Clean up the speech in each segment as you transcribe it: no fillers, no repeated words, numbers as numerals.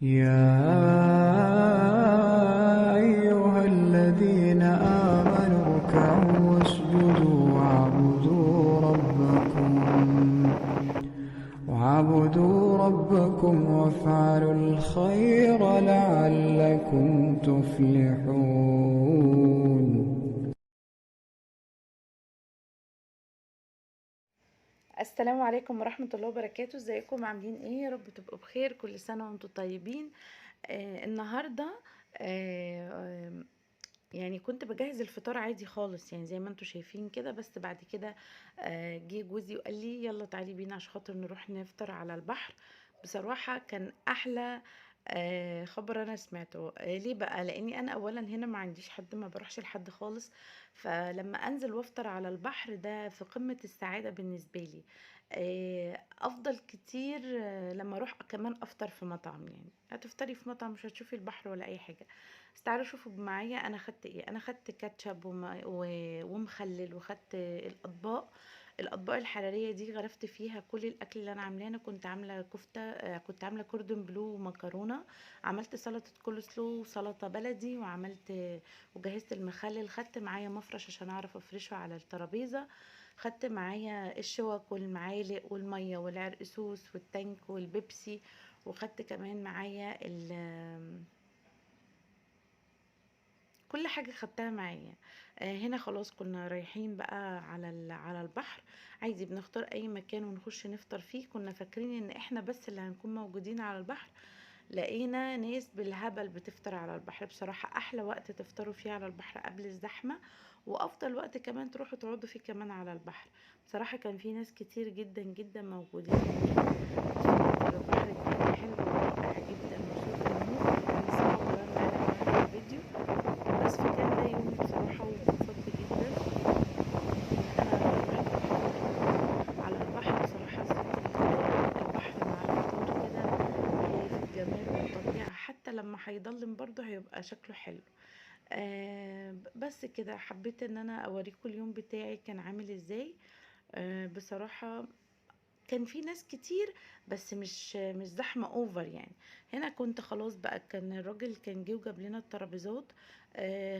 يا أيها الذين آمنوا اركعوا واسجدوا واعبدوا ربكم وافعلوا الخير لعلكم تفلحون. السلام عليكم ورحمة الله وبركاته. ازيكم عاملين ايه؟ يا رب تبقوا بخير، كل سنة وانتم طيبين. النهاردة آه آه يعني كنت بجهز الفطار عادي خالص، يعني زي ما انتم شايفين كده. بس بعد كده جه جوزي وقال لي يلا تعالي بينا عشان خاطر نروح نفطر على البحر. بصراحة كان احلى خبر انا سمعته. ليه بقى؟ لاني انا اولا هنا ما عنديش حد، ما بروحش لحد خالص. فلما انزل وافطر على البحر ده في قمة السعادة بالنسبة لي. افضل كتير لما اروح كمان افطر في مطعم. يعني هتفطري في مطعم مش هتشوفي البحر ولا اي حاجة. بس تعالوا شوفوا معايا انا خدت ايه. انا خدت كاتشب ومخلل، وخدت الاطباق الحراريه دي غرفت فيها كل الاكل اللي انا عاملاه. انا كنت عامله كفته، كنت عامله كوردون بلو ومكرونه. عملت سلطه كول سلو وسلطه بلدي، وجهزت المخلل. خدت معايا مفرش عشان اعرف افرشه على الترابيزه. خدت معايا الشوك والمعالق والميه والعرقسوس والتانك والبيبسي. وخدت كمان معايا كل حاجة خدتها معايا. هنا خلاص كنا رايحين بقى على البحر. عادي بنختار اي مكان ونخش نفطر فيه. كنا فاكرين ان احنا بس اللي هنكون موجودين على البحر، لقينا ناس بالهبل بتفطر على البحر. بصراحة احلى وقت تفطروا فيه على البحر قبل الزحمة، وافضل وقت كمان تروحوا تقعدوا فيه كمان على البحر. بصراحة كان في ناس كتير جدا جدا موجودين هناك. بتتفرج على البحر، الدنيا حلوة ورائع جدا، وصوت الموج بنسمعه كمان معانا في الفيديو. بس فكان ده يومي بصراحة، واتبسطت جدا ان انا رحت على البحر. بصراحة البحر مع الفطار كده في الجمال والطبيعة، حتى لما هيضلم برضه هيبقى شكله حلو. بس كده حبيت ان انا اوريكم اليوم بتاعي كان عامل ازاي. بصراحة كان في ناس كتير، بس مش زحمة اوفر يعني. هنا كنت خلاص بقى، كان الراجل كان جه وجاب لنا الترابيزات.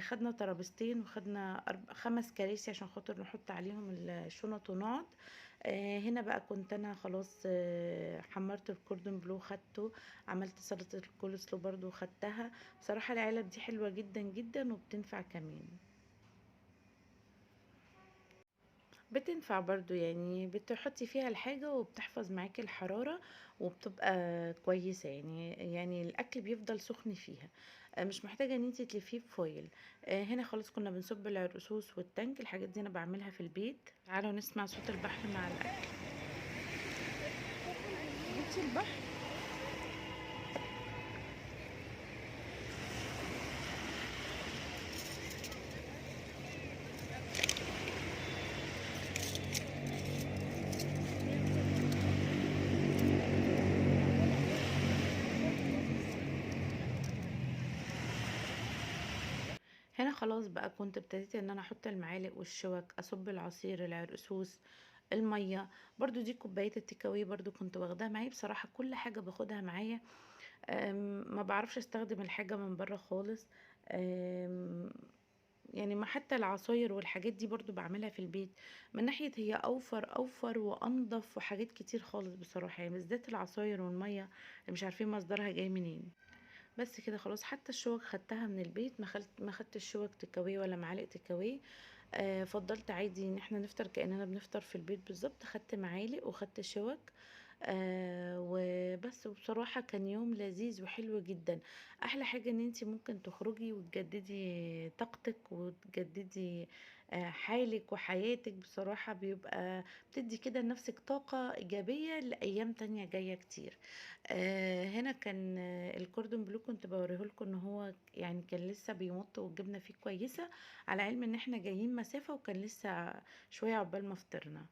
خدنا ترابيزتين، وخدنا 5 كراسي عشان خاطر نحط عليهم الشنط ونقعد. هنا بقى كنت انا خلاص حمرت الكوردون بلو خدته. عملت سلطة الكول سلو برضو خدتها. بصراحة العلب دي حلوة جدا جدا وبتنفع كمان. بتنفع برضو، يعني بتحطي فيها الحاجة وبتحفظ معاكي الحرارة، وبتبقى كويسة. يعني الأكل بيفضل سخن فيها. مش محتاجة ان انتي تلفيه بفويل. هنا خلاص كنا بنصب العرقسوس والتانك. الحاجات دي انا بعملها في البيت. تعالوا نسمع صوت البحر مع الأكل. بصي البحر. هنا خلاص بقى كنت ابتديت ان انا احط المعالق والشوك، اصب العصير، العرقسوس، المية. برضو دي كوباية التيك أواي برضو كنت واخداها معايا. بصراحة كل حاجة باخدها معايا. ما بعرفش استخدم الحاجة من بره خالص. أم، يعني ما حتى العصاير والحاجات دي برضو بعملها في البيت. من ناحية هي اوفر وانضف وحاجات كتير خالص بصراحة، يعني بالذات العصاير والمية اللي مش عارفين مصدرها جاي منين. بس كده خلاص. حتى الشوك خدتها من البيت، ما خدت الشوك تكاوي ولا معالق تكاوي. فضلت عادي ان احنا نفطر كأننا بنفطر في البيت بالظبط. خدت معالق وخدت شوك. وبس. وبصراحة كان يوم لذيذ وحلو جدا. احلى حاجة ان انتي ممكن تخرجي وتجددي طاقتك وتجددي حالك وحياتك. بصراحة بيبقى بتدي كده لنفسك طاقة ايجابية لايام تانية جاية كتير. هنا كان الكوردون بلو كنت بوريه لكم ان هو يعني كان لسه بيمط، والجبنة فيه كويسة، على علم ان احنا جايين مسافة وكان لسه شوية عقبال ما فطرنا.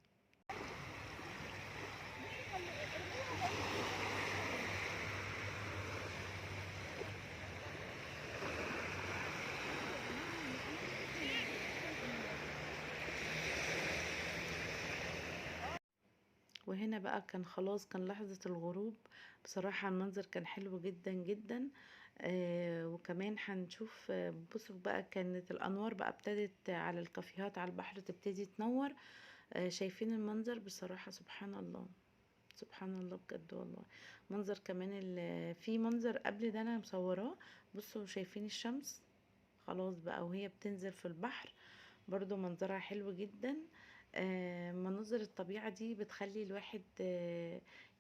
وهنا بقى كان خلاص كان لحظة الغروب. بصراحة المنظر كان حلو جدا جدا. وكمان هنشوف، بصوا بقى كانت الأنوار بقى ابتدت على الكافيهات على البحر تبتدي تنور. شايفين المنظر بصراحة، سبحان الله. سبحان الله بجد والله. منظر كمان في منظر قبل ده انا مصوراه. بصوا شايفين الشمس خلاص بقى وهي بتنزل في البحر، برضو منظرها حلو جدا. مناظر الطبيعة دي بتخلي الواحد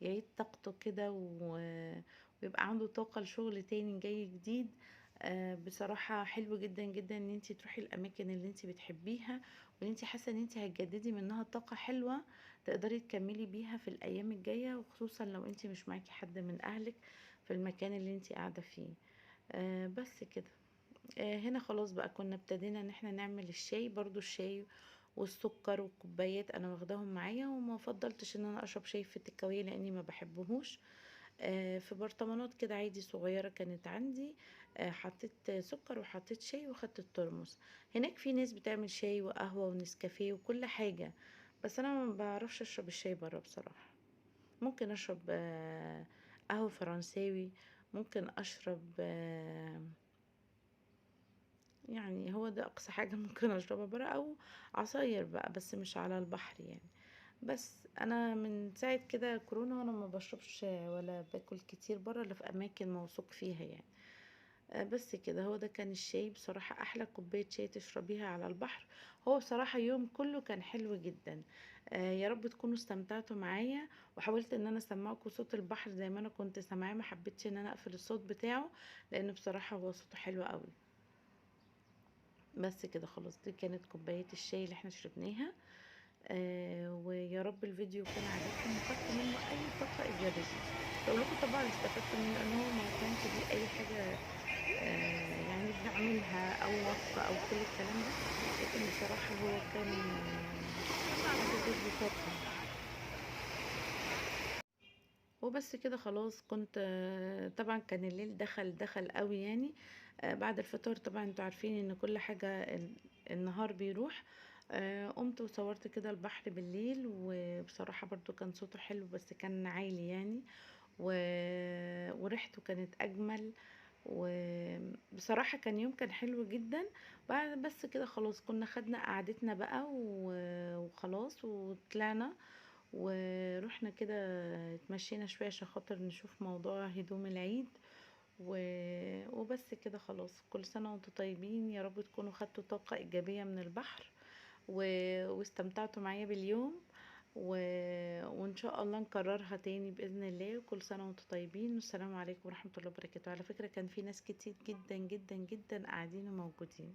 يعيد طاقته كده ويبقى عنده طاقة لشغل تاني جاي جديد. بصراحة حلو جدا جدا ان انتي تروحي الاماكن اللي انتي بتحبيها، واللي انتي حاسة ان انتي هتجددي منها طاقة حلوة تقدري تكملي بيها في الايام الجاية، وخصوصا لو انتي مش معاكي حد من اهلك في المكان اللي انتي قاعدة فيه. بس كده. هنا خلاص بقى كنا ابتدينا ان احنا نعمل الشاي، برضو الشاي والسكر والكوبايات انا واخداهم معايا، وما فضلتش ان انا اشرب شاي في التكاوية لاني ما بحبهوش. في برطمانات كده عادي صغيرة كانت عندي. حطيت سكر وحطيت شاي وخدت الترمس. هناك في ناس بتعمل شاي وقهوة ونسكافيه وكل حاجة، بس انا ما بعرفش اشرب الشاي برا بصراحة. ممكن اشرب قهوة فرنساوي، ممكن اشرب يعني هو ده اقصى حاجة ممكن اشربها برا، او عصاير بقى بس مش على البحر يعني. بس انا من ساعة كده كورونا وانا ما بشربش ولا باكل كتير برا الا في اماكن موثوق فيها يعني. بس كده، هو ده كان الشاي بصراحة، احلى كوباية شاي تشربيها على البحر. هو بصراحة يوم كله كان حلو جدا. يا رب تكونوا استمتعتوا معايا، وحاولت ان انا اسمعكم صوت البحر زي ما انا كنت سامعاه، ما حبيتش ان انا اقفل الصوت بتاعه لان بصراحة هو صوته حلو قوي. بس كده خلاص، دي كانت كوباية الشاي اللي احنا شربناها. ويا رب الفيديو يكون عجبكم وخدتوا منه اي طاقة ايجابية. بقول لكم طبعا استفدت منه لان هو ما كانش فيه اي حاجة يعني بنعملها او وصفة او كل الكلام ده، لكن بصراحة هو كان حاجة تدي طاقة. وبس كده خلاص، كنت طبعا كان الليل دخل قوي يعني. بعد الفطار طبعا انتوا عارفين ان كل حاجة النهار بيروح. قمت وصورت كده البحر بالليل، وبصراحة برضو كان صوته حلو بس كان عالي يعني. و... وريحته كانت اجمل. وبصراحة كان يوم كان حلو جدا. بعد بس كده خلاص كنا خدنا قعدتنا بقى وخلاص وطلعنا ورحنا كده، اتمشينا شوية عشان خاطر نشوف موضوع هدوم العيد. وبس كده خلاص، كل سنة وانتم طيبين، يا رب تكونوا خدتوا طاقة إيجابية من البحر و... واستمتعتوا معايا باليوم. و... وإن شاء الله نكررها تاني بإذن الله. وكل سنة وانتم طيبين، والسلام عليكم ورحمة الله وبركاته. على فكرة كان في ناس كتير جدا جدا جدا قاعدين وموجودين.